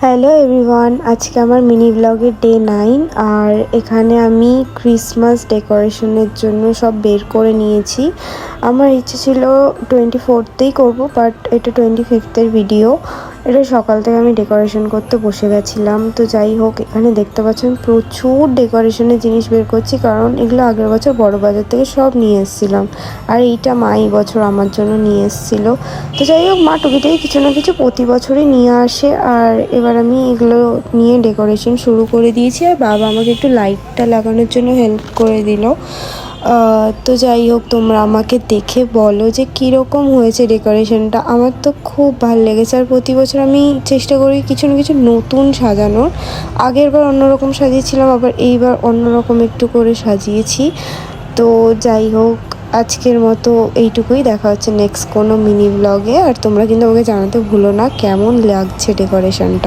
Hello everyone, আজকে আমার mini ব্লগের ডে 9। আর এখানে আমি ক্রিসমাস ডেকোরেশনের জন্য সব বের করে নিয়েছি। আমার ইচ্ছে ছিল 24তেই করবো, বাট এটা 25th ভিডিও। এটা সকাল থেকে আমি ডেকোরেশন করতে বসে গেছিলাম। তো যাই হোক, এখানে দেখতে পাচ্ছেন প্রচুর ডেকোরেশনের জিনিস বের করছি, কারণ এগুলো আগের বছর বড় বাজার থেকে সব নিয়ে এসেছিলাম। আর এইটা মা এই বছর আমার জন্য নিয়ে এসেছিলো। তো যাই হোক, মা টুকিটাকি কিছু না কিছু প্রতি বছরই নিয়ে আসে। আর এবার আমি এগুলো নিয়ে ডেকোরেশন শুরু করে দিয়েছি, আর বাবা আমাকে একটু লাইটটা লাগানোর জন্য হেল্প করে দিল। তো যাই হোক, তোমরা আমাকে দেখে বলো যে কীরকম হয়েছে ডেকোরেশনটা। আমার তো খুব ভালো লেগেছে। আর প্রতি বছর আমি চেষ্টা করি কিছু না কিছু নতুন সাজানোর। আগের বার অন্যরকম সাজিয়েছিলাম, আবার এইবার অন্যরকম একটু করে সাজিয়েছি। তো যাই হোক, আজকের মতো এইটুকুই। দেখা হচ্ছে নেক্সট কোনো মিনি ব্লগে। আর তোমরা কিন্তু আমাকে জানাতে ভুলো না কেমন লাগছে ডেকোরেশনটা।